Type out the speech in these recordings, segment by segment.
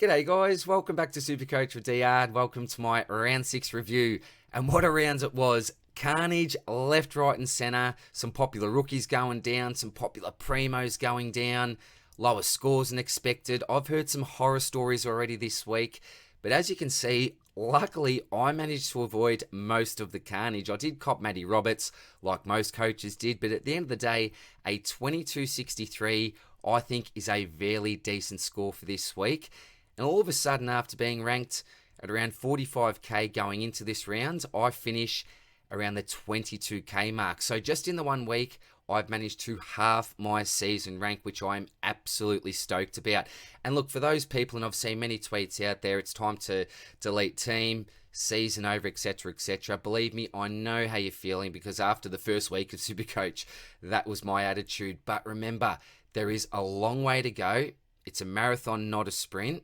G'day guys, welcome back to SuperCoach with DR. Welcome to my round 6 review. And what a round it was. Carnage left, right and centre. Some popular rookies going down, some popular primos going down. Lower scores than expected. I've heard some horror stories already this week. But as you can see, luckily I managed to avoid most of the carnage. I did cop Matty Roberts like most coaches did. But at the end of the day, a 22.63 I think is a fairly decent score for this week. And all of a sudden, after being ranked at around 45k going into this round, I finish around the 22k mark. So just in the 1 week, I've managed to halve my season rank, which I'm absolutely stoked about. And look, for those people, and I've seen many tweets out there, it's time to delete team, season over, etc., etc. Believe me, I know how you're feeling, because after the first week of Supercoach, that was my attitude. But remember, there is a long way to go. It's a marathon, not a sprint.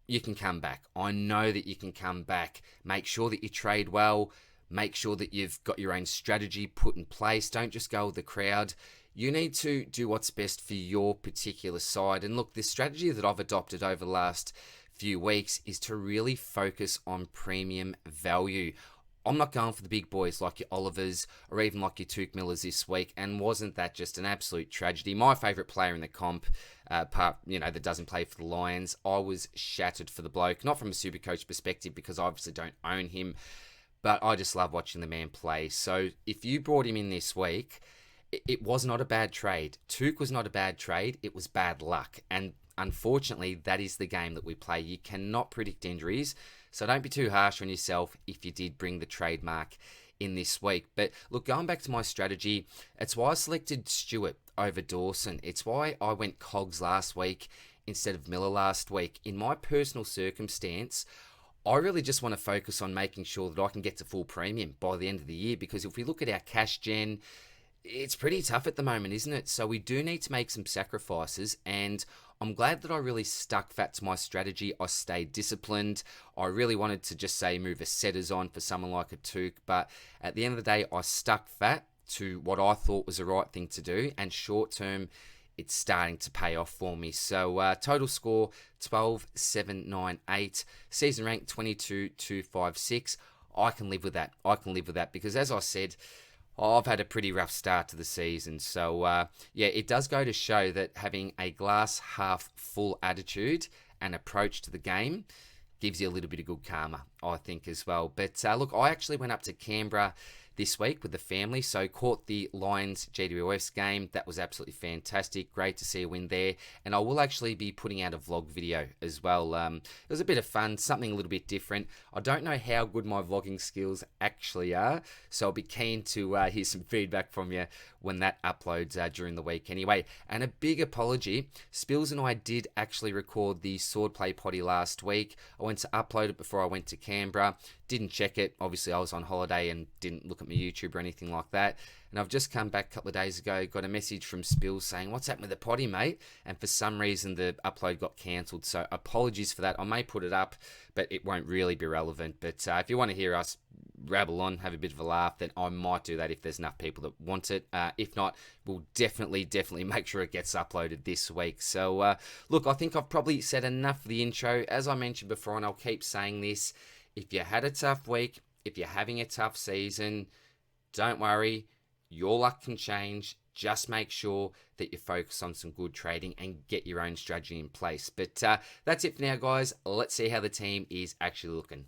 You can come back. I know that you can come back. Make sure that you trade well. Make sure that you've got your own strategy put in place. Don't just go with the crowd. You need to do what's best for your particular side. And look, the strategy that I've adopted over the last few weeks is to really focus on premium value. I'm not going for the big boys like your Olivers or even like your Tuke Millers this week. And wasn't that just an absolute tragedy? My favourite player in the comp, that doesn't play for the Lions, I was shattered for the bloke. Not from a Supercoach perspective, because I obviously don't own him, but I just love watching the man play. So if you brought him in this week, it was not a bad trade. Tuke was not a bad trade. It was bad luck. And unfortunately, that is the game that we play. You cannot predict injuries. So don't be too harsh on yourself if you did bring the trademark in this week. But look, going back to my strategy, it's why I selected Stewart over Dawson. It's why I went Cogs last week instead of Miller last week. In my personal circumstance, I really just want to focus on making sure that I can get to full premium by the end of the year, because if we look at our cash gen, it's pretty tough at the moment, isn't it? So we do need to make some sacrifices, and I'm glad that I really stuck fat to my strategy. I stayed disciplined. I really wanted to just say move a setters on for someone like a Tuke, but at the end of the day, I stuck fat to what I thought was the right thing to do, and short term, it's starting to pay off for me. So total score 12.798, season rank 22.256. I can live with that. Because as I said, I've had a pretty rough start to the season. So, it does go to show that having a glass half full attitude and approach to the game gives you a little bit of good karma, I think, as well. But look, I actually went up to Canberra this week with the family, so caught the Lions GWS game. That was absolutely fantastic. Great to see a win there, and I will actually be putting out a vlog video as well. It was a bit of fun, something a little bit different. I don't know how good my vlogging skills actually are, so I'll be keen to hear some feedback from you when that uploads during the week anyway. And a big apology, Spills and I did actually record the Swordplay poddy last week. I went to upload it before I went to Canberra. Didn't check it. Obviously, I was on holiday and didn't look at my YouTube or anything like that. And I've just come back a couple of days ago, got a message from Spills saying, "What's happened with the poddy, mate?" And for some reason, the upload got cancelled. So apologies for that. I may put it up, but it won't really be relevant. But if you want to hear us rabble on, have a bit of a laugh, then I might do that if there's enough people that want it. If not, we'll definitely make sure it gets uploaded this week. So look, I think I've probably said enough for the intro. As I mentioned before, and I'll keep saying this, if you had a tough week, if you're having a tough season, don't worry, your luck can change. Just make sure that you focus on some good trading and get your own strategy in place. But that's it for now, guys. Let's see how the team is actually looking.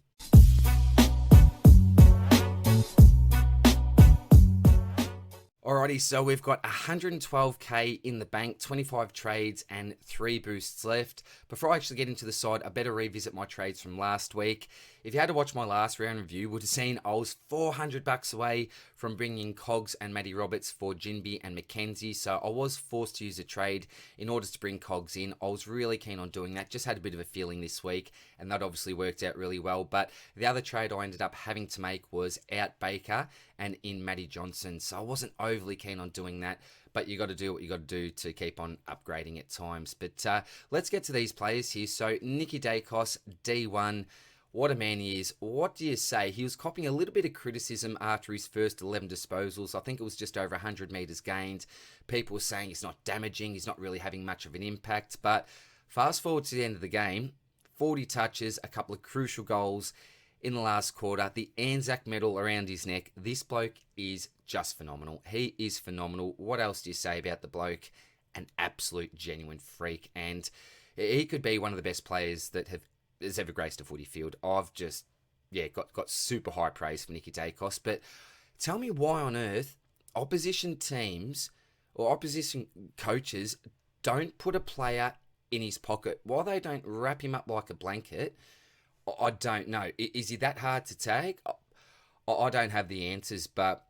Alrighty, so we've got 112k in the bank, 25 trades and 3 boosts left. Before I actually get into the side, I better revisit my trades from last week. If you had to watch my last round review, you would have seen I was $400 away from bringing Cogs and Matty Roberts for Jinby and Mackenzie, so I was forced to use a trade in order to bring Cogs in. I was really keen on doing that, just had a bit of a feeling this week, and that obviously worked out really well. But the other trade I ended up having to make was out Baker and in Matty Johnson, so I wasn't overly keen on doing that. But you got to do what you got to do to keep on upgrading at times. But let's get to these players here. So Nicky Dacos, D1. What a man he is. What do you say? He was copying a little bit of criticism after his first 11 disposals. I think it was just over 100 metres gained. People were saying he's not damaging, he's not really having much of an impact. But fast forward to the end of the game, 40 touches, a couple of crucial goals in the last quarter, the Anzac medal around his neck. This bloke is just phenomenal. He is phenomenal. What else do you say about the bloke? An absolute genuine freak, and he could be one of the best players that has ever graced a footy field. I've just, got super high praise for Nicky Dacos, but tell me why on earth opposition teams or opposition coaches don't put a player in his pocket. Why they don't wrap him up like a blanket, I don't know. Is he that hard to take? I don't have the answers, but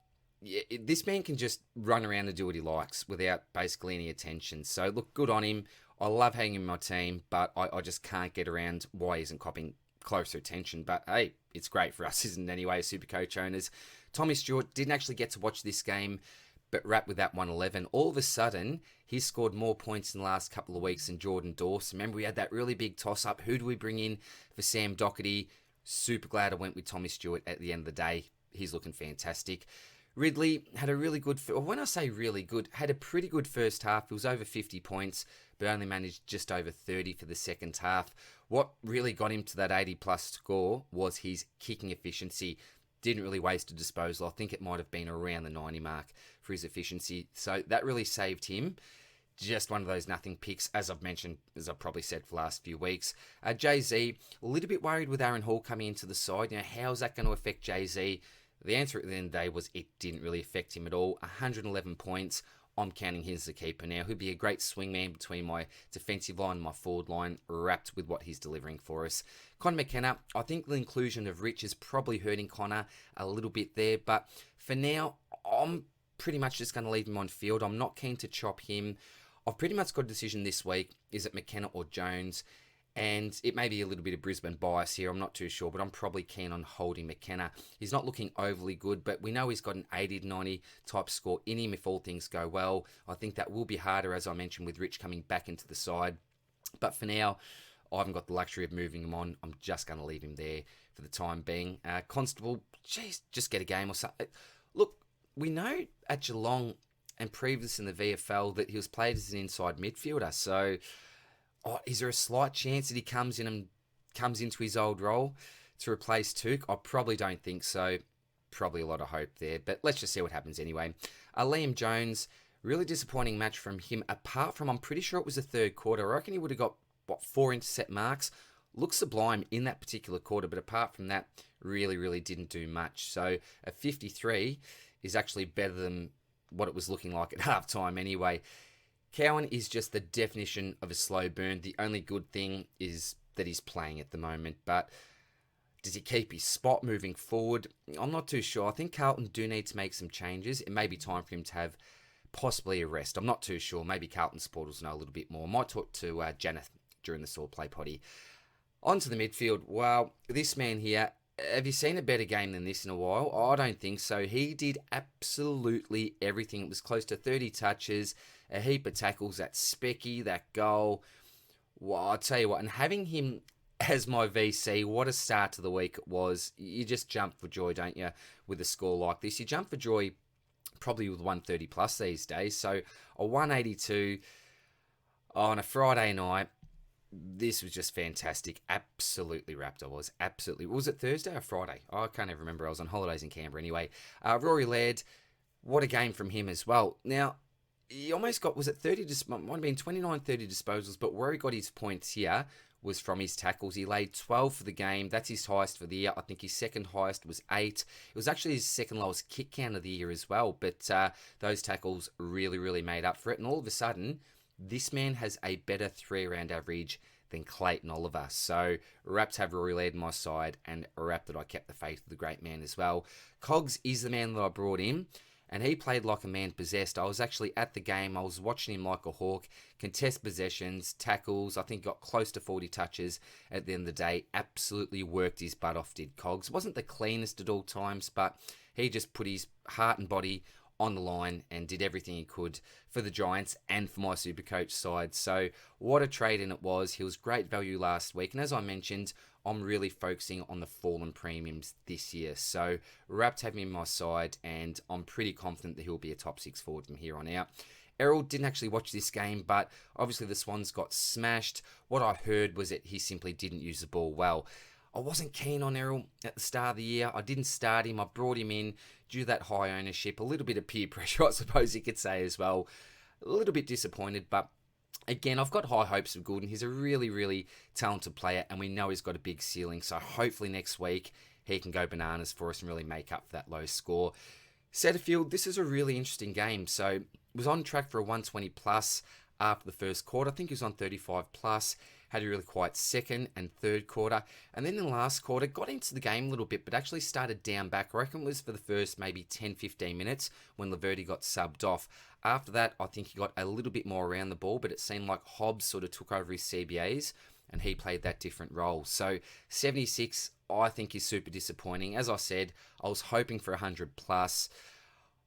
this man can just run around and do what he likes without basically any attention. So look, good on him. I love having him in my team, but I just can't get around why he isn't copping closer attention. But hey, it's great for us, isn't it, anyway, Supercoach owners? Tommy Stewart didn't actually get to watch this game, but wrapped with that 111. All of a sudden, he's scored more points in the last couple of weeks than Jordan Dawson. Remember, we had that really big toss-up. Who do we bring in for Sam Doherty? Super glad I went with Tommy Stewart at the end of the day. He's looking fantastic. Ridley had a really good, when I say really good, had a pretty good first half. It was over 50 points, but only managed just over 30 for the second half. What really got him to that 80-plus score was his kicking efficiency. Didn't really waste a disposal. I think it might have been around the 90 mark for his efficiency. So that really saved him. Just one of those nothing picks, as I've mentioned, as I've probably said for the last few weeks. Jay-Z, a little bit worried with Aaron Hall coming into the side. How's that going to affect Jay-Z? The answer at the end of the day was it didn't really affect him at all. 111 points. I'm counting him as the keeper now. He'll be a great swingman between my defensive line and my forward line, wrapped with what he's delivering for us. Connor McKenna, I think the inclusion of Rich is probably hurting Connor a little bit there, but for now, I'm pretty much just going to leave him on field. I'm not keen to chop him. I've pretty much got a decision this week. Is it McKenna or Jones? And it may be a little bit of Brisbane bias here, I'm not too sure, but I'm probably keen on holding McKenna. He's not looking overly good, but we know he's got an 80 to 90 type score in him if all things go well. I think that will be harder, as I mentioned, with Rich coming back into the side. But for now, I haven't got the luxury of moving him on. I'm just going to leave him there for the time being. Constable, geez, just get a game or something. Look, we know at Geelong and previous in the VFL that he was played as an inside midfielder, so is there a slight chance that he comes into his old role to replace Tuke? I probably don't think so. Probably a lot of hope there, but let's just see what happens anyway. Liam Jones, really disappointing match from him. Apart from, I'm pretty sure it was the third quarter. I reckon he would have got, 4 intercept marks. Looks sublime in that particular quarter, but apart from that, really didn't do much. So a 53 is actually better than what it was looking like at halftime anyway. Cowan is just the definition of a slow burn. The only good thing is that he's playing at the moment, but does he keep his spot moving forward? I'm not too sure. I think Carlton do need to make some changes. It may be time for him to have possibly a rest. I'm not too sure. Maybe Carlton supporters know a little bit more. I might talk to Janeth during the Swordplay poddy. On to the midfield. Well, this man here, have you seen a better game than this in a while? I don't think so. He did absolutely everything. It was close to 30 touches, a heap of tackles, that specky, that goal. Well, I'll tell you what, and having him as my VC, what a start to the week it was. You just jump for joy, don't you, with a score like this? You jump for joy probably with 130 plus these days. So a 182 on a Friday night. This was just fantastic. Absolutely wrapped I was. Absolutely. Was it Thursday or Friday? I can't even remember. I was on holidays in Canberra anyway. Rory Laird, what a game from him as well. Now, he almost got, was it 30, might have been 29, 30 disposals, but where he got his points here was from his tackles. He laid 12 for the game. That's his highest for the year. I think his second highest was 8. It was actually his second lowest kick count of the year as well, but those tackles really made up for it. And all of a sudden, this man has a better 3-round average than Clayton Oliver. So, wrapped have Rory Laird on my side, and wrapped that I kept the faith of the great man as well. Cogs is the man that I brought in, and he played like a man possessed. I was actually at the game. I was watching him like a hawk. Contest possessions, tackles. I think got close to 40 touches at the end of the day. Absolutely worked his butt off, did Cogs. Wasn't the cleanest at all times, but he just put his heart and body on the line and did everything he could for the Giants and for my Supercoach side. So what a trade-in it was. He was great value last week. And as I mentioned, I'm really focusing on the fallen premiums this year. So wrapped have him in my side, and I'm pretty confident that he'll be a top 6 forward from here on out. Errol didn't actually watch this game, but obviously the Swans got smashed. What I heard was that he simply didn't use the ball well. I wasn't keen on Errol at the start of the year. I didn't start him. I brought him in due to that high ownership, a little bit of peer pressure, I suppose you could say as well. A little bit disappointed, but again, I've got high hopes of Goulden. He's a really, really talented player, and we know he's got a big ceiling. So hopefully next week he can go bananas for us and really make up for that low score. Setterfield, this is a really interesting game. So was on track for a 120 plus after the first quarter. I think he was on 35 plus. Had a really quiet second and third quarter. And then in the last quarter, got into the game a little bit, but actually started down back. I reckon it was for the first maybe 10-15 minutes when Laverty got subbed off. After that, I think he got a little bit more around the ball, but it seemed like Hobbs sort of took over his CBAs and he played that different role. So 76, I think, is super disappointing. As I said, I was hoping for 100 plus.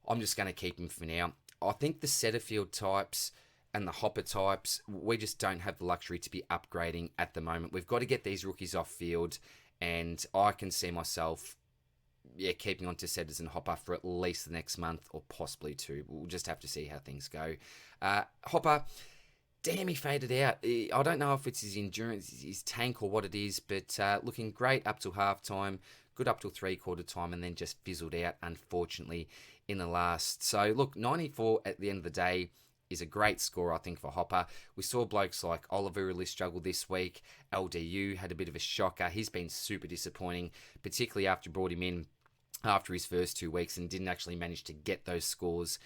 I'm just going to keep him for now. I think the Setterfield types and the Hopper types, we just don't have the luxury to be upgrading at the moment. We've got to get these rookies off field, and I can see myself keeping on to Setters and Hopper for at least the next month or possibly two. We'll just have to see how things go. Hopper, damn, he faded out. I don't know if it's his endurance, his tank, or what it is, but looking great up till halftime, good up till three-quarter time, and then just fizzled out, unfortunately, in the last. So, look, 94 at the end of the day is a great score, I think, for Hopper. We saw blokes like Oliver really struggle this week. LDU had a bit of a shocker. He's been super disappointing, particularly after brought him in after his first 2 weeks and didn't actually manage to get those scores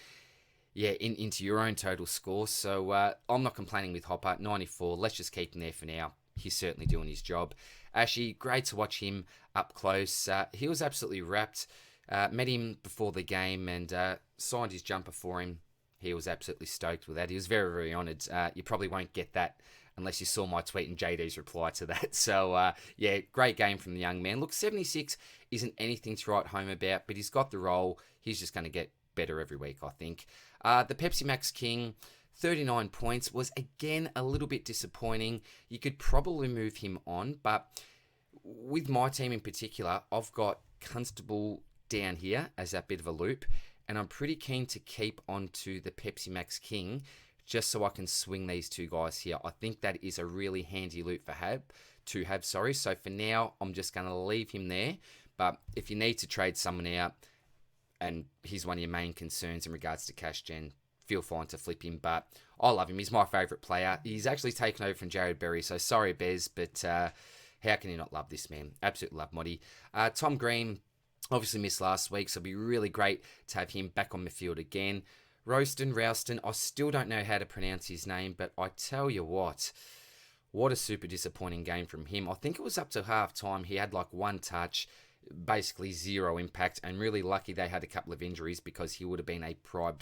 into your own total score. So I'm not complaining with Hopper. 94, let's just keep him there for now. He's certainly doing his job. Ashy, great to watch him up close. He was absolutely wrapped. Met him before the game and signed his jumper for him. He was absolutely stoked with that. He was very, very honoured. You probably won't get that unless you saw my tweet and JD's reply to that. So, great game from the young man. Look, 76 isn't anything to write home about, but he's got the role. He's just going to get better every week, I think. The Pepsi Max King, 39 points, was again a little bit disappointing. You could probably move him on, but with my team in particular, I've got Constable down here as that bit of a loop, and I'm pretty keen to keep on to the Pepsi Max King just so I can swing these two guys here. I think that is a really handy loop to have. So for now, I'm just going to leave him there. But if you need to trade someone out, and he's one of your main concerns in regards to cash gen, feel fine to flip him. But I love him. He's my favourite player. He's actually taken over from Jared Berry. So sorry, Bez, but how can you not love this man? Absolutely love Moddy. Tom Green obviously missed last week, so it'll be really great to have him back on the field again. Rouston, I still don't know how to pronounce his name, but I tell you what a super disappointing game from him. I think it was up to half time. He had like one touch, basically zero impact, and really lucky they had a couple of injuries because he would have been a prime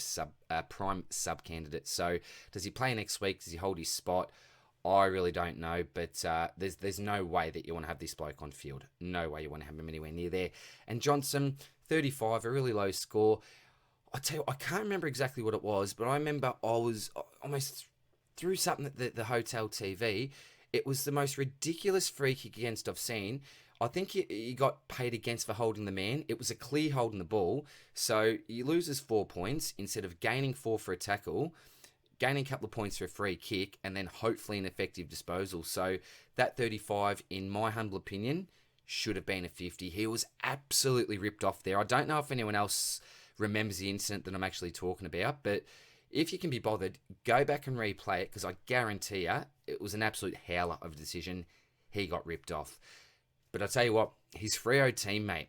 sub candidate. So does he play next week? Does he hold his spot? I really don't know, but there's no way that you want to have this bloke on field. No way you want to have him anywhere near there. And Johnson, 35, a really low score. I tell you, I can't remember exactly what it was, but I remember I was almost through something at the hotel TV. It was the most ridiculous free kick against I've seen. I think he got paid against for holding the man. It was a clear holding the ball. So he loses 4 points instead of gaining 4 for a tackle, gaining a couple of points for a free kick, and then hopefully an effective disposal. So that 35, in my humble opinion, should have been a 50. He was absolutely ripped off there. I don't know if anyone else remembers the incident that I'm actually talking about, but if you can be bothered, go back and replay it, because I guarantee you it was an absolute howler of a decision. He got ripped off. But I tell you what, his Freo teammate,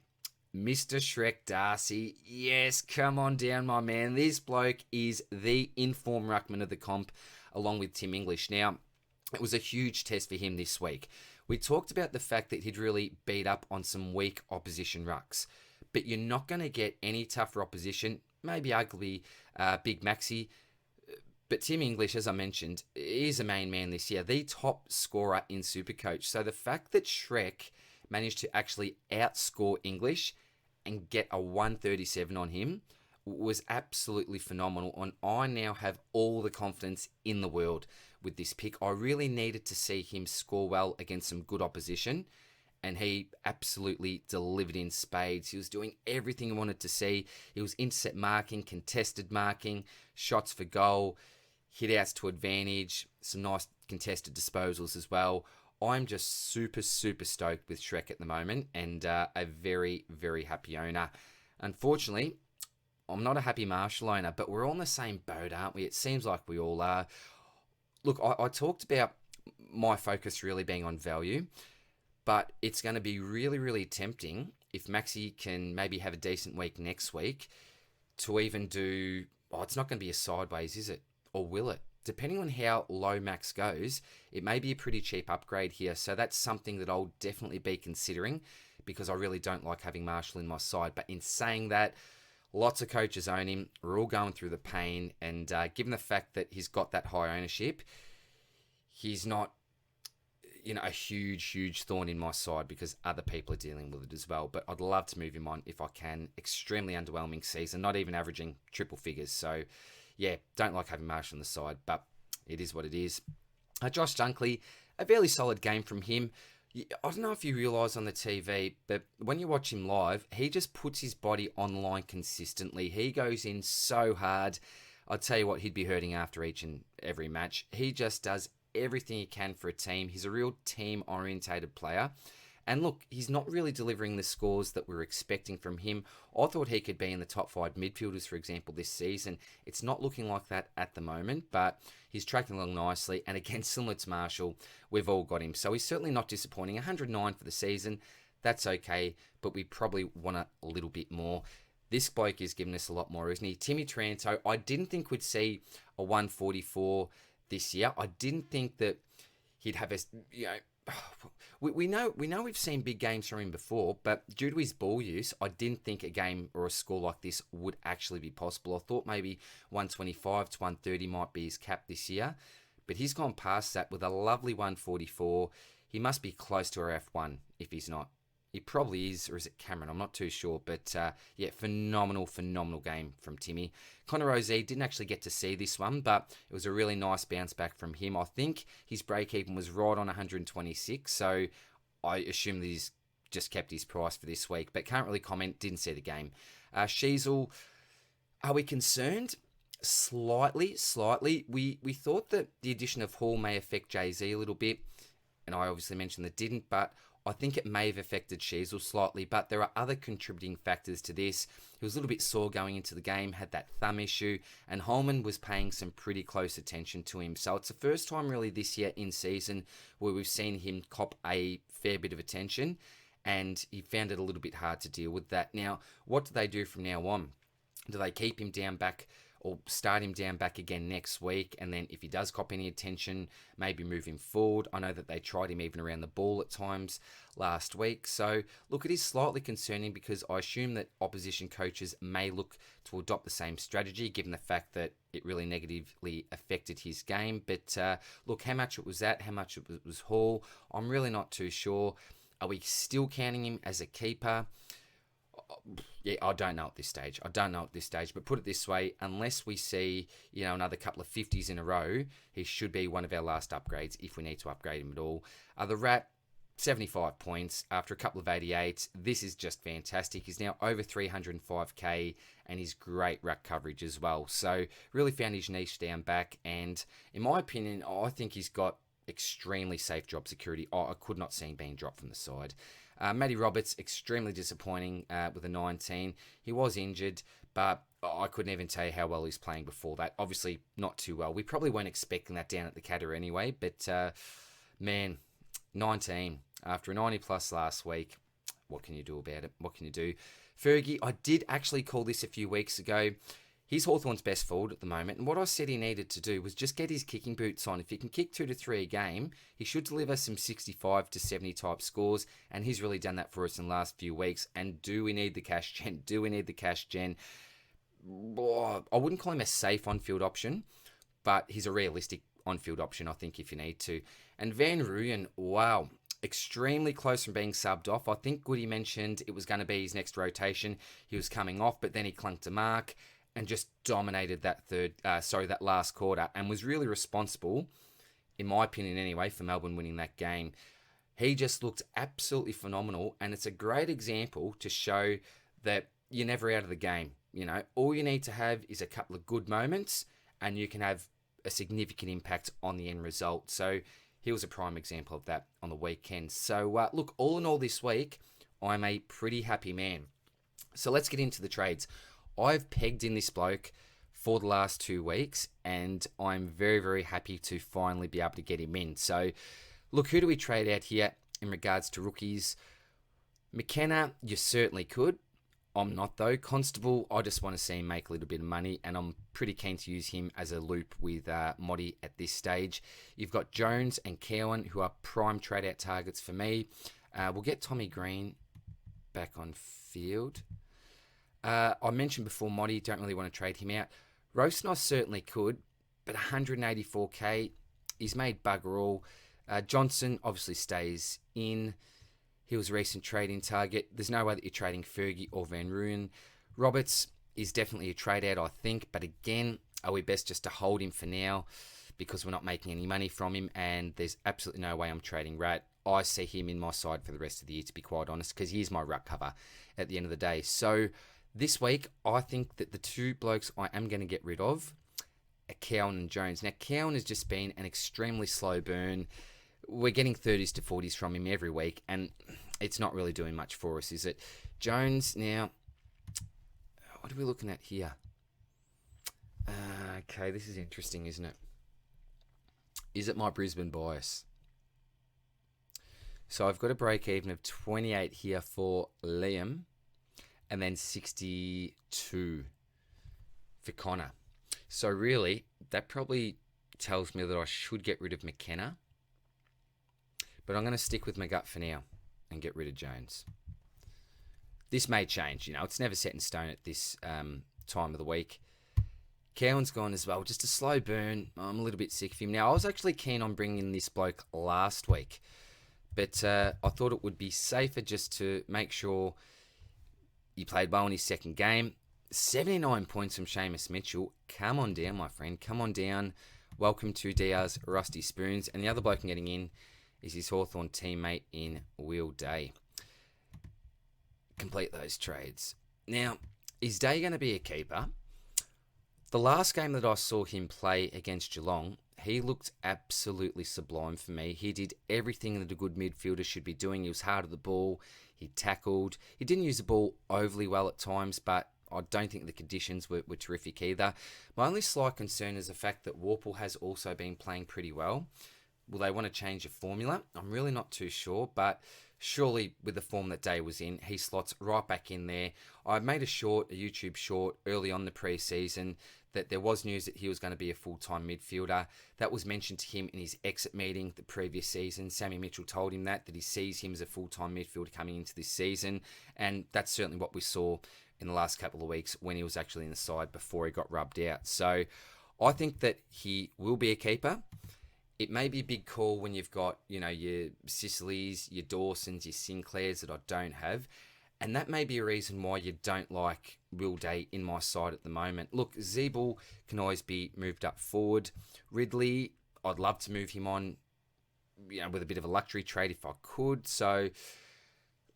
Mr. Shrek Darcy, yes, come on down, my man. This bloke is the informed ruckman of the comp, along with Tim English. Now, it was a huge test for him this week. We talked about the fact that he'd really beat up on some weak opposition rucks, but you're not going to get any tougher opposition, maybe arguably Big Maxi. But Tim English, as I mentioned, is a main man this year, the top scorer in SuperCoach. So the fact that Shrek managed to actually outscore English and get a 137 on him was absolutely phenomenal. And I now have all the confidence in the world with this pick. I really needed to see him score well against some good opposition. and he absolutely delivered in spades. He was doing everything he wanted to see. He was intercept marking, contested marking, shots for goal, hit outs to advantage, some nice contested disposals as well. I'm just super, super stoked with Shrek at the moment, and a very, very happy owner. Unfortunately, I'm not a happy Marshall owner, but we're all in the same boat, aren't we? It seems like we all are. Look, I talked about my focus really being on value, but it's going to be really, really tempting if Maxi can maybe have a decent week next week to even do... Oh, it's not going to be a sideways, is it? Or will it? Depending on how low Max goes, it may be a pretty cheap upgrade here. So that's something that I'll definitely be considering, because I really don't like having Marshall in my side. But in saying that, lots of coaches own him. We're all going through the pain. And given the fact that he's got that high ownership, he's not, a huge thorn in my side, because other people are dealing with it as well. But I'd love to move him on if I can. Extremely underwhelming season, not even averaging triple figures. So, yeah, don't like having Marshall on the side, but it is what it is. Josh Dunkley, a fairly solid game from him. I don't know if you realise on the TV, but when you watch him live, he just puts his body online consistently. He goes in so hard. I'll tell you what, he'd be hurting after each and every match. He just does everything he can for a team. He's a real team-orientated player. And look, he's not really delivering the scores that we're expecting from him. I thought he could be in the top 5 midfielders, for example, this season. It's not looking like that at the moment, but he's tracking along nicely. And again, similar to Marshall, we've all got him. So he's certainly not disappointing. 109 for the season, that's okay, but we probably want a little bit more. This bloke is giving us a lot more, isn't he? Timmy Taranto, I didn't think we'd see a 144 this year. I didn't think that he'd have a, we know we've seen big games from him before, but due to his ball use, I didn't think a game or a score like this would actually be possible. I thought maybe 125 to 130 might be his cap this year, but he's gone past that with a lovely 144. He must be close to our F1 if he's not. He probably is, or is it Cameron? I'm not too sure. But yeah, phenomenal game from Timmy. Connor Rozee didn't actually get to see this one, but it was a really nice bounce back from him. I think his break-even was right on 126, so I assume that he's just kept his price for this week. But can't really comment, didn't see the game. Sheasel, are we concerned? Slightly. We thought that the addition of Hall may affect Jay-Z a little bit, and I obviously mentioned that didn't, but I think it may have affected Sheasel slightly, but there are other contributing factors to this. He was a little bit sore going into the game, had that thumb issue, and Holman was paying some pretty close attention to him. So it's the first time really this year in season where we've seen him cop a fair bit of attention, and he found it a little bit hard to deal with that. Now, what do they do from now on? Do they keep him down back or start him down back again next week? And then if he does cop any attention, maybe move him forward. I know that they tried him even around the ball at times last week. So, look, it is slightly concerning because I assume that opposition coaches may look to adopt the same strategy given the fact that it really negatively affected his game. But, look, how much it was that, how much it was Hall, I'm really not too sure. Are we still counting him as a keeper? Yeah, I don't know at this stage. But put it this way, unless we see, another couple of 50s in a row, he should be one of our last upgrades if we need to upgrade him at all. The Rat, 75 points after a couple of 88s. This is just fantastic. He's now over 305k and he's great ruck coverage as well. So really found his niche down back, and in my opinion, I think he's got extremely safe job security. I could not see him being dropped from the side. Matty Roberts, extremely disappointing with a 19. He was injured, but I couldn't even tell you how well he's playing before that. Obviously, not too well. We probably weren't expecting that down at the Catter anyway, but man, 19. After a 90-plus last week, what can you do about it? What can you do? Fergie, I did actually call this a few weeks ago. He's Hawthorn's best forward at the moment, and what I said he needed to do was just get his kicking boots on. If he can kick 2 to 3 a game, he should deliver some 65 to 70 type scores, and he's really done that for us in the last few weeks. And do we need the cash gen? I wouldn't call him a safe on-field option, but he's a realistic on-field option, I think, if you need to. And Van Rooyen, wow, extremely close from being subbed off. I think Goody mentioned it was going to be his next rotation. He was coming off, but then he clunked to mark and just dominated that last quarter, and was really responsible, in my opinion anyway, for Melbourne winning that game. He just looked absolutely phenomenal, and it's a great example to show that you're never out of the game. You know, all you need to have is a couple of good moments, and you can have a significant impact on the end result. So he was a prime example of that on the weekend. So look, all in all this week, I'm a pretty happy man. So let's get into the trades. I've pegged in this bloke for the last 2 weeks, and I'm very, very happy to finally be able to get him in. So look, who do we trade out here in regards to rookies? McKenna, you certainly could. I'm not, though. Constable, I just want to see him make a little bit of money, and I'm pretty keen to use him as a loop with Moddy at this stage. You've got Jones and Cowan, who are prime trade-out targets for me. We'll get Tommy Green back on field. I mentioned before Moddy, don't really want to trade him out. Rosnos certainly could, but 184k, he's made bugger all. Johnson obviously stays in. He was a recent trading target. There's no way that you're trading Fergie or Van Rooyen. Roberts is definitely a trade out, I think. But again, are we best just to hold him for now because we're not making any money from him, and there's absolutely no way I'm trading Rat. I see him in my side for the rest of the year, to be quite honest, because he is my ruck cover at the end of the day. So this week, I think that the two blokes I am going to get rid of are Cowan and Jones. Now, Cowan has just been an extremely slow burn. We're getting 30s to 40s from him every week, and it's not really doing much for us, is it? Jones, now, what are we looking at here? Okay, this is interesting, isn't it? Is it my Brisbane bias? So I've got a break even of 28 here for Liam, and then 62 for Connor. So really, that probably tells me that I should get rid of McKenna. But I'm going to stick with my gut for now and get rid of Jones. This may change, you know. It's never set in stone at this time of the week. Cowan's gone as well. Just a slow burn. I'm a little bit sick of him. Now, I was actually keen on bringing in this bloke last week. But I thought it would be safer just to make sure he played well in his second game. 79 points from Seamus Mitchell. Come on down, my friend. Come on down. Welcome to DR's Rusty Spoons. And the other bloke I'm getting in is his Hawthorn teammate in Will Day. Complete those trades. Now, is Day going to be a keeper? The last game that I saw him play against Geelong, he looked absolutely sublime for me. He did everything that a good midfielder should be doing. He was hard at the ball. He tackled. He didn't use the ball overly well at times, but I don't think the conditions were terrific either. My only slight concern is the fact that Warple has also been playing pretty well. Will they want to change the formula? I'm really not too sure, but surely with the form that Day was in, he slots right back in there. I made a YouTube short early on the pre-season that there was news that he was going to be a full-time midfielder. That was mentioned to him in his exit meeting the previous season. Sammy Mitchell told him that he sees him as a full-time midfielder coming into this season, and that's certainly what we saw in the last couple of weeks when he was actually in the side before he got rubbed out. So I think that he will be a keeper. It may be a big call when you've got, you know, your Sicilies, your Dawsons, your Sinclairs that I don't have. And that may be a reason why you don't like Will Day in my side at the moment. Look, Zeeble can always be moved up forward. Ridley, I'd love to move him on, you know, with a bit of a luxury trade if I could. So,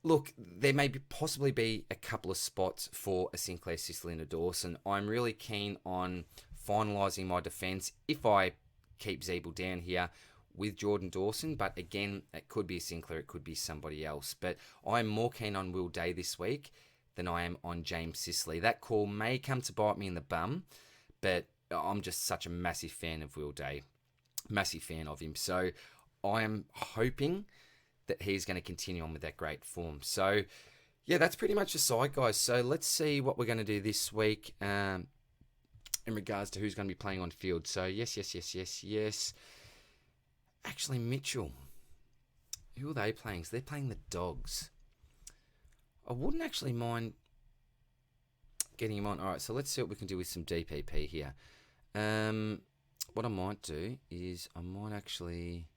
look, there may possibly be a couple of spots for a Sinclair, Sicily and a Dawson. I'm really keen on finalising my defence if I keep Zeeble down here with Jordan Dawson, but again, it could be a Sinclair, it could be somebody else. But I'm more keen on Will Day this week than I am on James Sicily. That call may come to bite me in the bum, but I'm just such a massive fan of Will Day. Massive fan of him. So I am hoping that he's going to continue on with that great form. So yeah, that's pretty much the side, guys. So let's see what we're going to do this week in regards to who's going to be playing on field. So yes. Actually, Mitchell. Who are they playing? So they're playing the Dogs. I wouldn't actually mind getting him on. All right, so let's see what we can do with some DPP here. What I might do is I might actually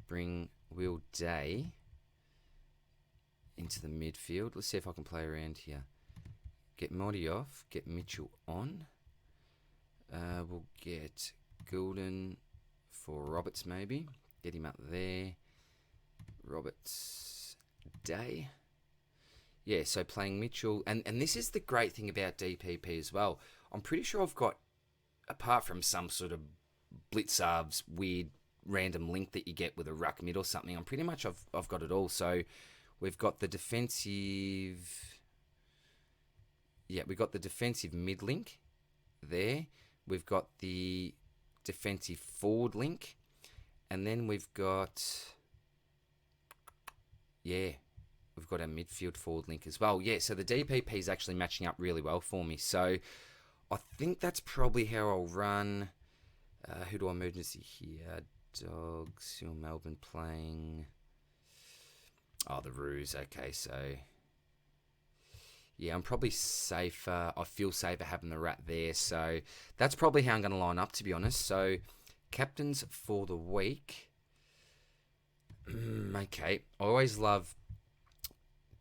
bring Will Day into the midfield. Let's see if I can play around here. Get Moddy off. Get Mitchell on. We'll get Goulden for Roberts maybe. Get him up there. Roberts Day. Yeah, so playing Mitchell. And this is the great thing about DPP as well. I'm pretty sure I've got, apart from some sort of Blitzarv's weird random link that you get with a ruck mid or something, I'm pretty much I've got it all. So we've got the defensive... Yeah, we've got the defensive mid link there. We've got the defensive forward link. And then we've got... Yeah, we've got a midfield forward link as well. Yeah, so the DPP is actually matching up really well for me. So I think that's probably how I'll run. Who do I emergency here? Dogs. Who are Melbourne playing? Oh, the Roos. Okay, so... Yeah, I'm probably safer. I feel safer having the rat there. So that's probably how I'm going to line up, to be honest. So captains for the week. Okay. I always love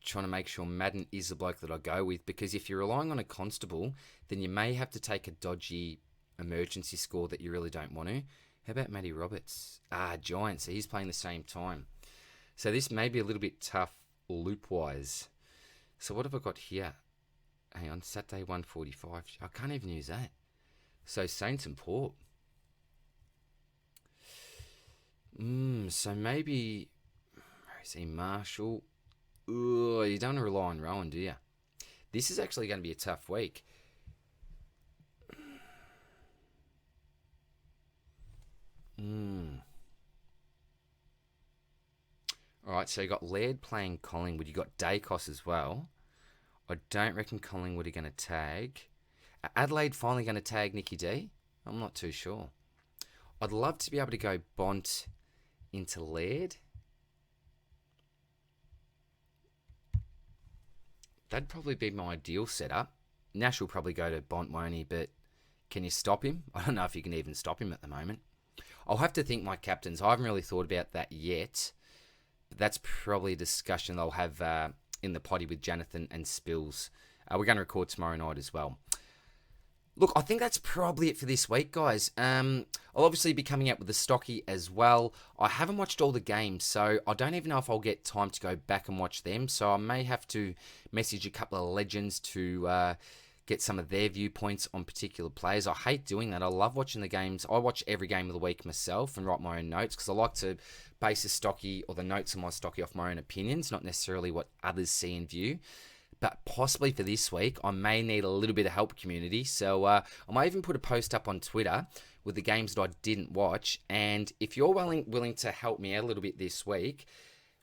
trying to make sure Madden is the bloke that I go with, because if you're relying on a constable, then you may have to take a dodgy emergency score that you really don't want to. How about Matty Roberts? Giants. So he's playing the same time. So this may be a little bit tough loop-wise. So what have I got here? Hang on, Saturday 1:45. I can't even use that. So Saints and Port. So maybe... Where is he? Marshall. Ooh, you don't want to rely on Rowan, do you? This is actually going to be a tough week. Alright, so you got Laird playing Collingwood. You got Dacos as well. I don't reckon Collingwood are going to tag. Adelaide finally going to tag Nicky D? I'm not too sure. I'd love to be able to go Bont into Laird. That'd probably be my ideal setup. Nash will probably go to Bont, won't he? But can you stop him? I don't know if you can even stop him at the moment. I'll have to think my captains. I haven't really thought about that yet. But that's probably a discussion I'll have in the poddy with Jonathan and Spills. We're going to record tomorrow night as well. Look, I think that's probably it for this week, guys. I'll obviously be coming out with the stocky as well. I haven't watched all the games, so I don't even know if I'll get time to go back and watch them. So I may have to message a couple of legends to get some of their viewpoints on particular players. I hate doing that. I love watching the games. I watch every game of the week myself and write my own notes, because I like to base the stocky or the notes on my stocky off my own opinions, not necessarily what others see and view. But possibly for this week, I may need a little bit of help, community. So I might even put a post up on Twitter with the games that I didn't watch. And if you're willing to help me out a little bit this week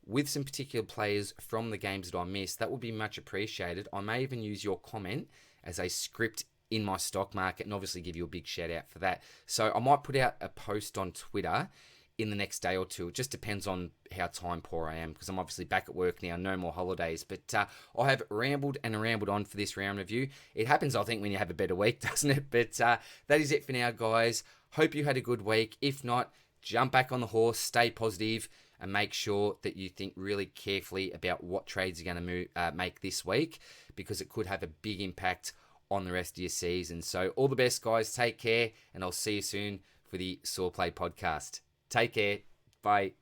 with some particular players from the games that I missed, that would be much appreciated. I may even use your comment as a script in my stock market and obviously give you a big shout out for that. So I might put out a post on Twitter in the next day or two. It just depends on how time poor I am, because I'm obviously back at work now, no more holidays. But I have rambled and rambled on for this round review. It happens, I think, when you have a better week, doesn't it? But that is it for now, guys. Hope you had a good week. If not, jump back on the horse, stay positive, and make sure that you think really carefully about what trades you're going to make this week, because it could have a big impact on the rest of your season. So all the best, guys. Take care, and I'll see you soon for the Swordplay podcast. Take care. Bye.